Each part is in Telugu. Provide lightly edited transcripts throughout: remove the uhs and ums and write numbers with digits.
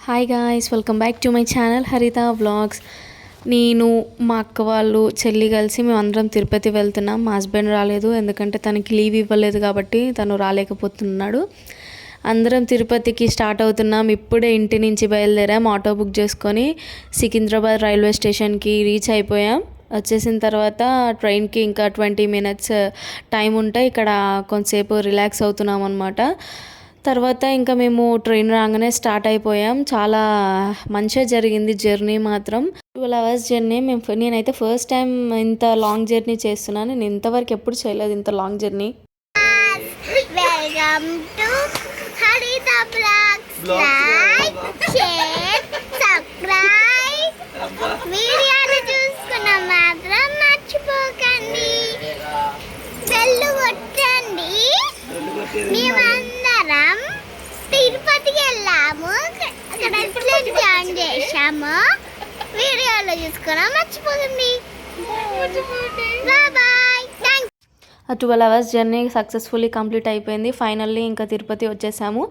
Hi guys, welcome back to my channel హరిత వ్లాగ్స్. నేను మా అక్క వాళ్ళు చెల్లి కలిసి మేమందరం తిరుపతి వెళ్తున్నాం. మా హస్బెండ్ రాలేదు, ఎందుకంటే తనకి లీవ్ ఇవ్వలేదు కాబట్టి తను రాలేకపోతున్నాడు. అందరం తిరుపతికి స్టార్ట్ అవుతున్నాం. ఇప్పుడే ఇంటి నుంచి బయలుదేరాం. ఆటో బుక్ చేసుకొని సికింద్రాబాద్ రైల్వే స్టేషన్కి రీచ్ అయిపోయాం. వచ్చేసిన తర్వాత ట్రైన్కి ఇంకా 20 minutes టైం ఉంటే ఇక్కడ కొంతసేపు రిలాక్స్ అవుతున్నాం అనమాట. తర్వాత ఇంకా మేము ట్రైన్ రాగానే స్టార్ట్ అయిపోయాం. చాలా మంచిగా జరిగింది జర్నీ మాత్రం. 12 hours జర్నీ. నేనైతే ఫస్ట్ టైం ఇంత లాంగ్ జర్నీ చేస్తున్నాను. నేను ఇంతవరకు ఎప్పుడు చేయలేదు ఇంత లాంగ్ జర్నీ. వెల్కమ్ టు హరిత బ్లాగ్స్. Like, share, subscribe. వీడియోలు చూసుకున్న మాత్రం మర్చిపోకండి. బెల్ కొట్టండి. మేమందరం తిరుపతికి వెళ్ళాము. అక్కడ జాయిన్ చేసాము. వీడియోలో చూసుకున్నా మర్చిపోకండి. Bye. Thanks. 12 hours journey successfully complete అయిపోయింది. ఫైనల్లీ ఇంకా తిరుపతి వచ్చేసాము.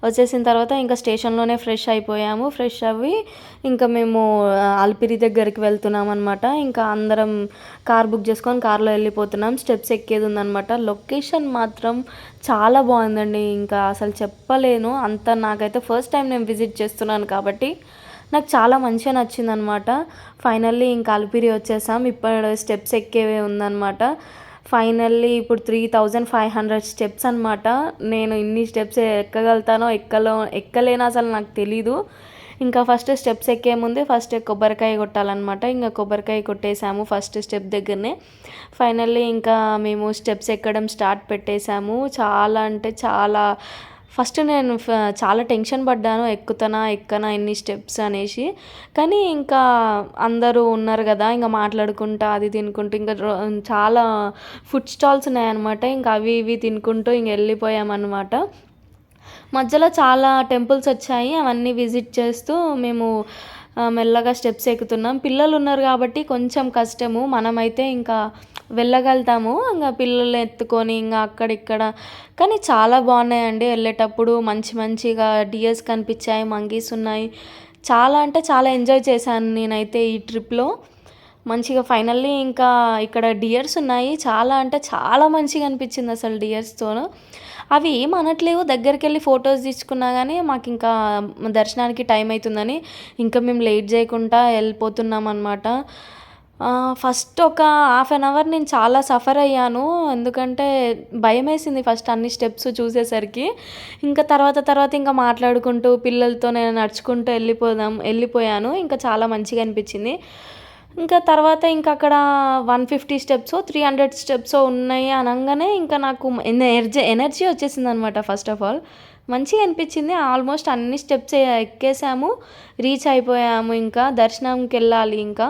వచ్చేసిన తర్వాత ఇంకా స్టేషన్లోనే ఫ్రెష్ అయిపోయాము. ఫ్రెష్ అవ్వి ఇంకా మేము అలిపిరి దగ్గరికి వెళ్తున్నాం అనమాట. ఇంకా అందరం కార్ బుక్ చేసుకొని కార్లో వెళ్ళిపోతున్నాం. స్టెప్స్ ఎక్కేది ఉందనమాట. లొకేషన్ మాత్రం చాలా బాగుందండి. ఇంకా అసలు చెప్పలేను అంత. నాకైతే ఫస్ట్ టైం నేను విజిట్ చేస్తున్నాను కాబట్టి నాకు చాలా మంచిగా నచ్చిందనమాట. ఫైనల్లీ ఇంకా అలిపిరి వచ్చేసాం. ఇప్పుడు స్టెప్స్ ఎక్కేవే ఉందన్నమాట. ఫైనల్లీ ఇప్పుడు 3500 స్టెప్స్ అనమాట. నేను ఇన్ని స్టెప్స్ ఎక్కగలుగుతానో ఎక్కలేనో అసలు నాకు తెలీదు. ఇంకా ఫస్ట్ స్టెప్స్ ఎక్కే ముందే ఫస్ట్ కొబ్బరికాయ కొట్టాలన్నమాట. ఇంకా కొబ్బరికాయ కొట్టేసాము ఫస్ట్ స్టెప్ దగ్గరనే. ఫైనల్లీ ఇంకా మేము స్టెప్స్ ఎక్కడం స్టార్ట్ పెట్టేశాము. చాలా అంటే చాలా ఫస్ట్ నేను చాలా టెన్షన్ పడ్డాను, ఎక్కనా ఎన్ని స్టెప్స్ అనేసి. కానీ ఇంకా అందరూ ఉన్నారు కదా, ఇంకా మాట్లాడుకుంటా అది తినుకుంటూ ఇంకా చాలా ఫుడ్ స్టాల్స్ ఉన్నాయన్నమాట. ఇంకా అవి ఇవి తినుకుంటూ ఇంక వెళ్ళిపోయామన్నమాట. మధ్యలో చాలా టెంపుల్స్ వచ్చాయి. అవన్నీ విజిట్ చేస్తూ మేము మెల్లగా స్టెప్స్ ఎక్కుతున్నాం. పిల్లలు ఉన్నారు కాబట్టి కొంచెం కష్టము. మనమైతే ఇంకా వెళ్ళగలుగుతాము ఇంకా పిల్లల్ని ఎత్తుకొని ఇంకా అక్కడిక్కడ. కానీ చాలా బాగున్నాయండి. వెళ్ళేటప్పుడు మంచిగా డియర్స్ కనిపించాయి, మంకీస్ ఉన్నాయి. చాలా అంటే చాలా ఎంజాయ్ చేశాను నేనైతే ఈ ట్రిప్లో. మంచిగా ఫైనల్లీ ఇంకా ఇక్కడ డియర్స్ ఉన్నాయి. చాలా అంటే చాలా మంచిగా అనిపించింది అసలు డియర్స్తో. అవి ఏమనట్లేవు. దగ్గరికి వెళ్ళి ఫొటోస్ తీసుకున్నా కానీ మాకు ఇంకా దర్శనానికి టైం అవుతుందని ఇంకా మేము లేట్ చేయకుండా వెళ్ళిపోతున్నాం అనమాట. ఫస్ట్ ఒక 1/2 hour నేను చాలా సఫర్ అయ్యాను. ఎందుకంటే భయం వేసింది ఫస్ట్ అన్ని స్టెప్స్ చూసేసరికి. ఇంకా తర్వాత ఇంకా మాట్లాడుకుంటూ పిల్లలతో నేను నడుచుకుంటూ వెళ్ళిపోయాను. ఇంకా చాలా మంచిగా అనిపించింది. ఇంకా తర్వాత ఇంకా అక్కడ 150 స్టెప్సో 300 స్టెప్సో ఉన్నాయి అనగానే ఇంకా నాకు ఎనర్జీ వచ్చేసింది అనమాట. ఫస్ట్ ఆఫ్ ఆల్ మంచిగా అనిపించింది. ఆల్మోస్ట్ అన్ని స్టెప్స్ ఎక్కేసాము, రీచ్ అయిపోయాము. ఇంకా దర్శనంకి వెళ్ళాలి ఇంకా.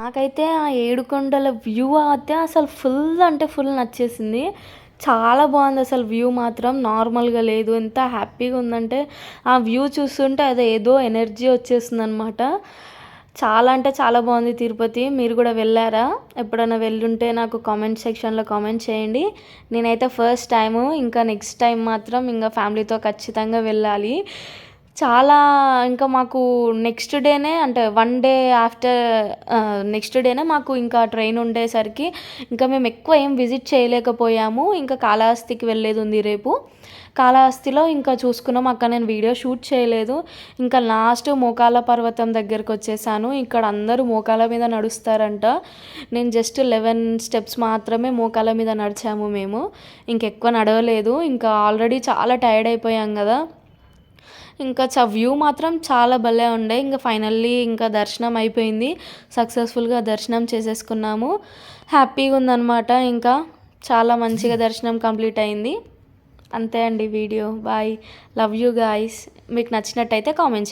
నాకైతే ఆ ఏడుకొండల వ్యూ అయితే అసలు ఫుల్ అంటే ఫుల్ నచ్చేసింది. చాలా బాగుంది అసలు. వ్యూ మాత్రం నార్మల్గా లేదు. ఎంత హ్యాపీగా ఉందంటే ఆ వ్యూ చూస్తుంటే అది ఏదో ఎనర్జీ వచ్చేస్తుంది అనమాట. చాలా అంటే చాలా బాగుంది తిరుపతి. మీరు కూడా వెళ్ళారా? ఎప్పుడైనా వెళ్ళుంటే నాకు కామెంట్ సెక్షన్లో కామెంట్ చేయండి. నేనైతే ఫస్ట్ టైము. ఇంకా నెక్స్ట్ టైం మాత్రం ఇంకా ఫ్యామిలీతో ఖచ్చితంగా వెళ్ళాలి. చాలా ఇంకా మాకు నెక్స్ట్ డేనే అంటే 1 డే ఆఫ్టర్ నెక్స్ట్ డేనే మాకు ఇంకా ట్రైన్ ఉండేసరికి ఇంకా మేము ఎక్కువ ఏం విజిట్ చేయలేకపోయాము. ఇంకా కాళహస్తికి వెళ్ళేది ఉంది రేపు. కాళహస్తిలో ఇంకా చూసుకున్నాం. అక్కడ నేను వీడియో షూట్ చేయలేదు. ఇంకా లాస్ట్ మోకాళ్ళ పర్వతం దగ్గరకు వచ్చేసాను. ఇక్కడ అందరూ మోకాళ్ళ మీద నడుస్తారంట. నేను జస్ట్ 11 స్టెప్స్ మాత్రమే మోకాళ్ళ మీద నడిచాము మేము. ఇంకెక్కువ నడవలేదు. ఇంకా ఆల్రెడీ చాలా టైర్డ్ అయిపోయాం కదా. ఇంకా వ్యూ మాత్రం చాలా భలే ఉండే. ఇంకా ఫైనల్లీ ఇంకా దర్శనం అయిపోయింది. సక్సెస్ఫుల్గా దర్శనం చేసేసుకున్నాము. హ్యాపీగా ఉందన్నమాట. ఇంకా చాలా మంచిగా దర్శనం కంప్లీట్ అయింది. అంతే అండి video. Bye. Love you guys. మీకు నచ్చినట్టయితే కామెంట్ చేయండి.